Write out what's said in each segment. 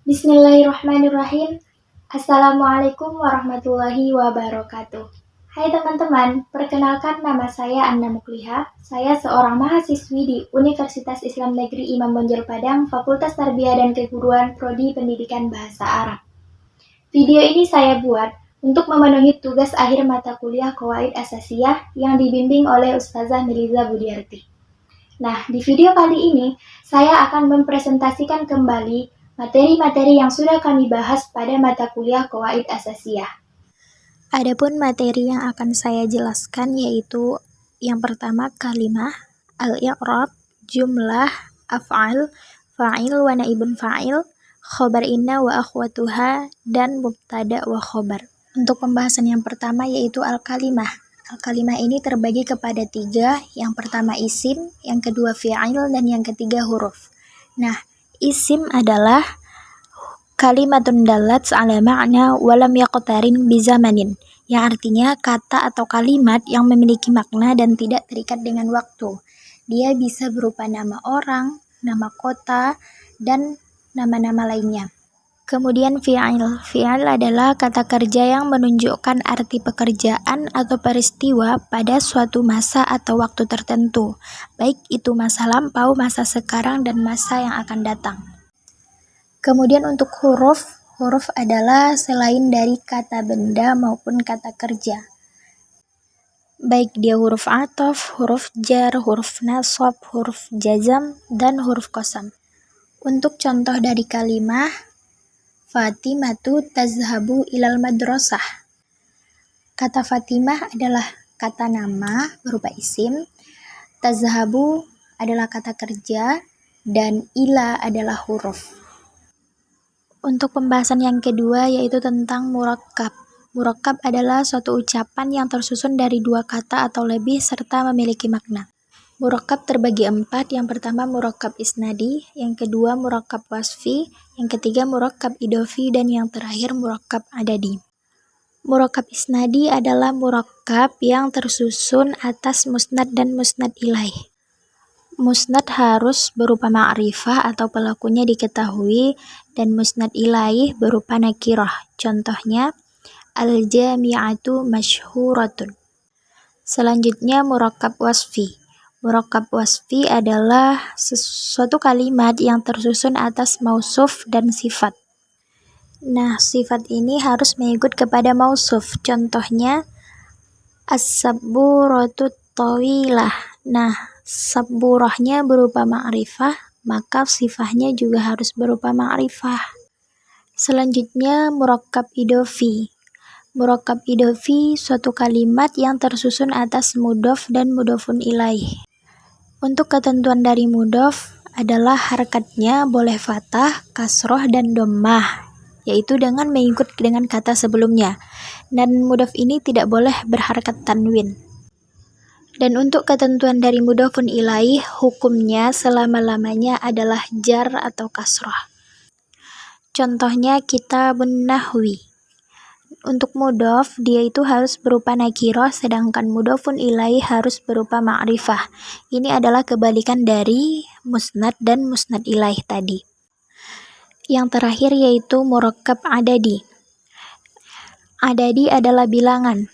Bismillahirrahmanirrahim. Assalamualaikum warahmatullahi wabarakatuh. Hai teman-teman, perkenalkan nama saya Anna Mukliha. Saya seorang mahasiswi di Universitas Islam Negeri Imam Bonjol Padang, Fakultas Tarbiyah dan Keguruan Prodi Pendidikan Bahasa Arab. Video ini saya buat untuk memenuhi tugas akhir mata kuliah Qawaid Asasiyah yang dibimbing oleh Ustazah Miliza Budiarti. Nah, di video kali ini saya akan mempresentasikan kembali materi-materi yang sudah kami bahas pada mata kuliah Qawaid Asasiyah. Adapun materi yang akan saya jelaskan yaitu yang pertama kalimah, al-i'rab, jumlah, af'al, fa'il wa naibun fa'il, khobar inna wa akhwatuha, dan mubtada wa khobar. Untuk pembahasan yang pertama yaitu al-kalimah. Al-kalimah ini terbagi kepada 3, yang pertama isim, yang kedua fi'il, dan yang ketiga huruf. Nah, isim adalah kalimatun dalat ala ma'na walam yaqtarin bizamanin, yang artinya kata atau kalimat yang memiliki makna dan tidak terikat dengan waktu. Dia bisa berupa nama orang, nama kota, dan nama-nama lainnya. Kemudian fi'il. Fi'il adalah kata kerja yang menunjukkan arti pekerjaan atau peristiwa pada suatu masa atau waktu tertentu, baik itu masa lampau, masa sekarang, dan masa yang akan datang. Kemudian untuk huruf, huruf adalah selain dari kata benda maupun kata kerja. Baik dia huruf athof, huruf jar, huruf nasab, huruf jazam, dan huruf qasam. Untuk contoh dari kalimah, Fatimatu tazhabu ilal madrasah. Kata Fatimah adalah kata nama berupa isim, tazhabu adalah kata kerja, dan ila adalah huruf. Untuk pembahasan yang kedua yaitu tentang murakkab. Murakkab adalah suatu ucapan yang tersusun dari 2 kata atau lebih serta memiliki makna. Murakkab terbagi 4, yang pertama murakkab isnadi, yang kedua murakkab wasfi, yang ketiga murakkab idofi, dan yang terakhir murakkab adadi. Murakkab isnadi adalah murakkab yang tersusun atas musnad dan musnad ilaih. Musnad harus berupa ma'rifah atau pelakunya diketahui, dan musnad ilaih berupa nakirah. Contohnya, al-jami'atu masyhuratun. Selanjutnya murakkab wasfi. Murakkab wasfi adalah sesuatu kalimat yang tersusun atas mausuf dan sifat. Nah, sifat ini harus mengikut kepada mausuf. Contohnya, as-sabburatu tawilah. Nah, sabburahnya berupa ma'rifah, maka sifatnya juga harus berupa ma'rifah. Selanjutnya, murakkab idofi. Murakkab idofi suatu kalimat yang tersusun atas mudhof dan mudhofun ilaih. Untuk ketentuan dari mudhof adalah harakatnya boleh fathah, kasroh, dan dhammah, yaitu dengan mengikut dengan kata sebelumnya. Dan mudhof ini tidak boleh berharakat tanwin. Dan untuk ketentuan dari mudhofun ilaih, hukumnya selama-lamanya adalah jar atau kasroh. Contohnya kitabun nahwi. Untuk mudhof, dia itu harus berupa nakirah, sedangkan mudhofun ilaih harus berupa ma'rifah. Ini adalah kebalikan dari musnad dan musnad ilaih tadi. Yang terakhir yaitu murakkab adadi. Adadi adalah bilangan.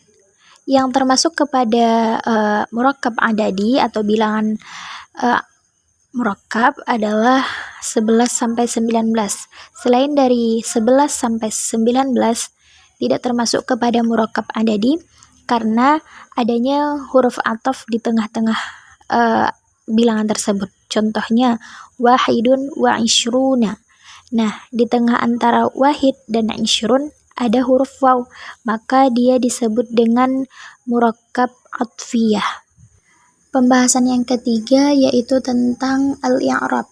Yang termasuk kepada murakkab adadi atau bilangan murakkab adalah 11 sampai 19. Selain dari 11 sampai 19 tidak termasuk kepada murakkab adadi karena adanya huruf athof di tengah-tengah bilangan tersebut. Contohnya wahidun wa ishruna. Nah, di tengah antara wahid dan ishrun ada huruf waw, maka dia disebut dengan murakkab atfiyah. Pembahasan yang ketiga yaitu tentang al-i'rab.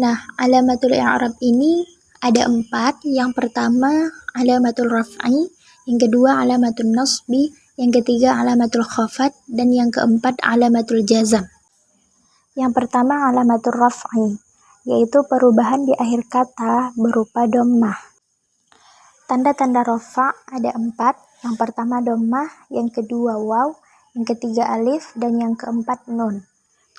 Nah, alamatul i'rab ini ada 4. Yang pertama alamatul raf'i, yang kedua alamatul nasbi, yang ketiga alamatul khafat, dan yang keempat alamatul jazam. Yang pertama alamatul raf'i, yaitu perubahan di akhir kata berupa dhammah. Tanda-tanda rafa' ada 4. Yang pertama dhammah, yang kedua waw, yang ketiga alif, dan yang keempat nun.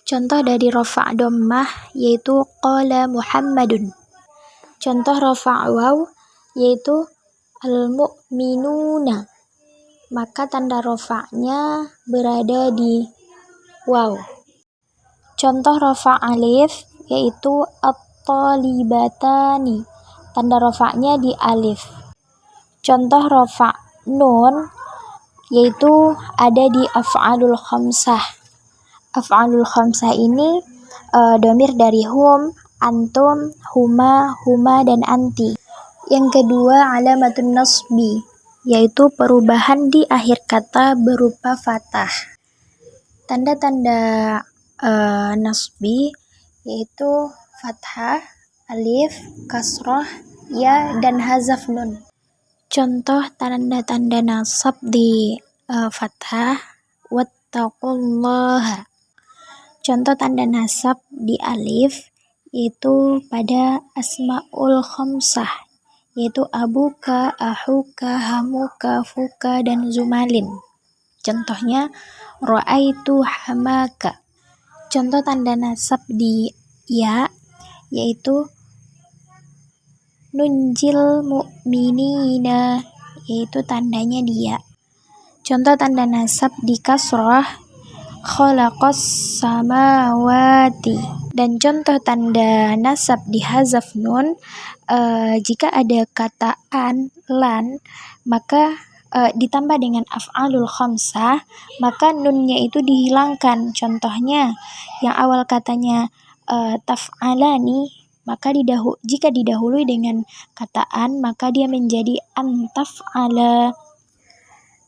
Contoh dari rafa' dhammah yaitu qala Muhammadun. Contoh rafa' waw yaitu al-mu'minuna, maka tanda rafa'nya berada di waw. Contoh rafa' alif yaitu at-talibatani, tanda rafa'nya di alif. Contoh rafa' nun yaitu ada di af'alul khamsah. Af'alul khamsah ini domir dari hum, antum, huma, huma, dan anti. Yang kedua alamatun nasbi, yaitu perubahan di akhir kata berupa fathah. Tanda-tanda nasbi yaitu fathah, alif, kasrah, ya, dan hazaf nun. Contoh tanda-tanda nasab di fathah, wattaqullaha. Contoh tanda nasab di alif yaitu pada asmaul khamsah, yaitu abuka, ahuka, hamuka, fuka, dan zumalin. Contohnya ra'aitu hamaka. Contoh tanda nasab di ya yaitu nunjil mu'minina, yaitu tandanya dia. Contoh tanda nasab di kasrah khalaqas samawati. Dan contoh tanda nasab di hazaf nun, jika ada kata an, lan, maka ditambah dengan af'alul khamsah, maka nunnya itu dihilangkan. Contohnya yang awal katanya taf'alani, maka jika didahului dengan kata an, maka dia menjadi antaf'ala.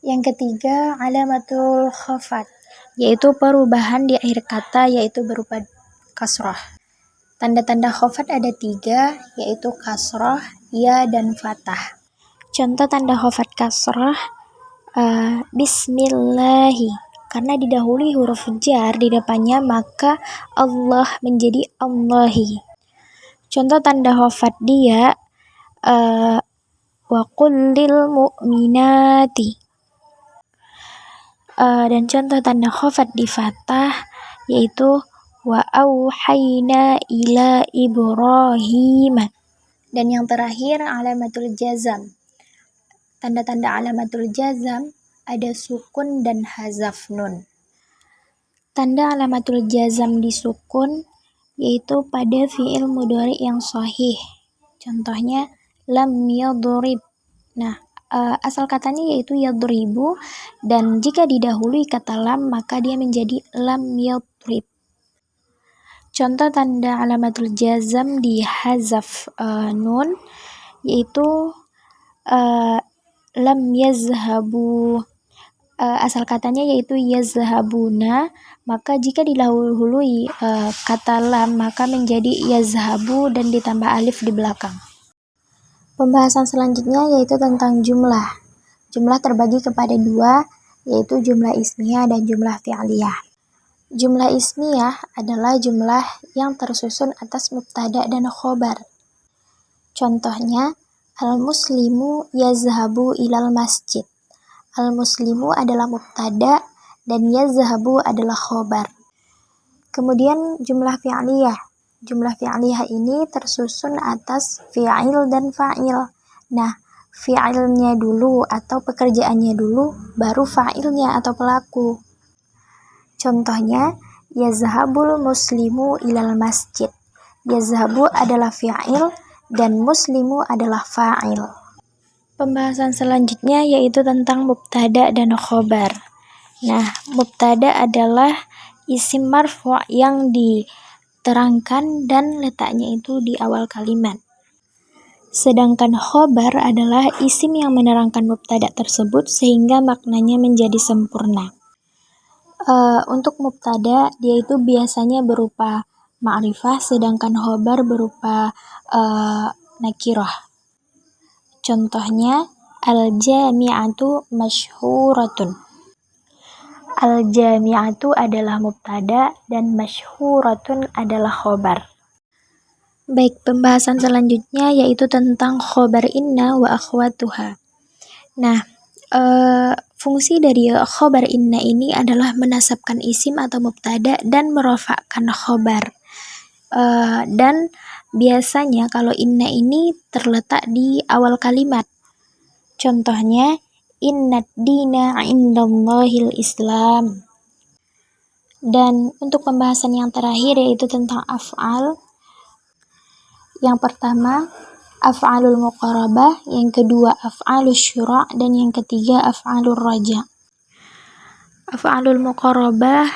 Yang ketiga alamatul khafat, yaitu perubahan di akhir kata yaitu berupa kasrah. Tanda-tanda khafat ada 3, yaitu kasrah, ya, dan fathah. Contoh tanda khafat kasrah bismillahi, karena didahului huruf jar di depannya maka Allah menjadi Allahi. Contoh tanda khafat dia wa kullil mu'minati. Dan contoh tanda khafat di fathah yaitu wa auhayna ila Ibrahim. Dan yang terakhir alamatul jazam. Tanda-tanda alamatul jazam ada sukun dan hazaf nun. Tanda alamatul jazam di sukun yaitu pada fi'il mudhari yang sahih. Contohnya lam yadrib. Nah, asal katanya yaitu yadribu, dan jika didahului kata lam maka dia menjadi lam yadrib. Contoh tanda alamatul jazam di hazaf nun yaitu lam yazhabu. Asal katanya yaitu yazhabuna, maka jika didahului kata lam maka menjadi yazhabu dan ditambah alif di belakang. Pembahasan selanjutnya yaitu tentang jumlah. Jumlah terbagi kepada 2, yaitu jumlah ismiyah dan jumlah fi'liyah. Jumlah ismiyah adalah jumlah yang tersusun atas mubtada dan khobar. Contohnya, al-muslimu yazhabu ilal masjid. Al-muslimu adalah mubtada dan yazhabu adalah khobar. Kemudian jumlah fi'liyah. Jumlah fi'liyah ini tersusun atas fi'il dan fa'il. Nah, fi'ilnya dulu atau pekerjaannya dulu, baru fa'ilnya atau pelaku. Contohnya, yazhabul muslimu ilal masjid. Yazhabu adalah fi'il dan muslimu adalah fa'il. Pembahasan selanjutnya yaitu tentang mubtada dan khobar. Nah, mubtada adalah isim marfu' yang diterangkan dan letaknya itu di awal kalimat. Sedangkan khobar adalah isim yang menerangkan mubtada tersebut sehingga maknanya menjadi sempurna. Untuk mubtada dia itu biasanya berupa ma'rifah, sedangkan khobar berupa nakirah. Contohnya al-jami'atu masyhuratun. Al-jami'atu adalah mubtada dan masyhuratun adalah khobar. Baik, pembahasan selanjutnya yaitu tentang khobar inna wa akhwatuha. Nah, fungsi dari khobar inna ini adalah menasabkan isim atau mubtada dan merofakkan khobar. Dan biasanya kalau inna ini terletak di awal kalimat. Contohnya, innad dina indallahil Islam. Dan untuk pembahasan yang terakhir yaitu tentang af'al. Yang pertama, af'alul muqarabah, yang kedua af'alul syura', dan yang ketiga af'alul raja'. Af'alul muqarabah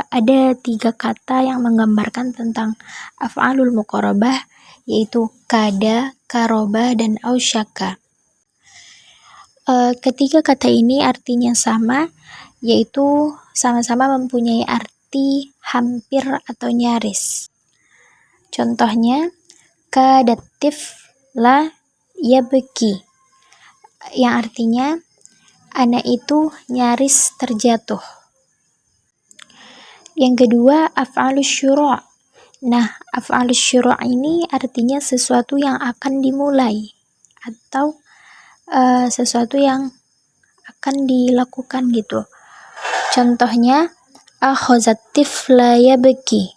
ada 3 kata yang menggambarkan tentang af'alul muqarabah, yaitu kada, karoba, dan ausyaka. Ketiga kata ini artinya sama, yaitu sama-sama mempunyai arti hampir atau nyaris. Contohnya, kadatif la yabki, yang artinya anak itu nyaris terjatuh. Yang kedua, af'alus syura'. Nah, af'alus syura' ini artinya sesuatu yang akan dimulai atau sesuatu yang akan dilakukan gitu. Contohnya, akhazat tifla yabki.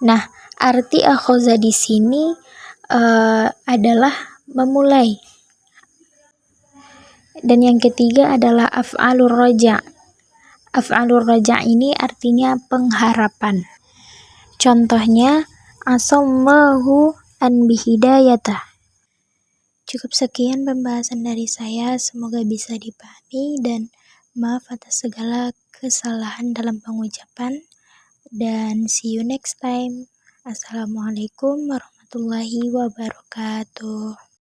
Nah, arti akhaza di sini adalah memulai. Dan yang ketiga adalah af'alur raja'. Af'alur raja' ini artinya pengharapan. Contohnya, asammahu an bihidayatah. Cukup sekian pembahasan dari saya, semoga bisa dipahami dan maaf atas segala kesalahan dalam pengucapan. Dan see you next time. Assalamualaikum warahmatullahi wabarakatuh.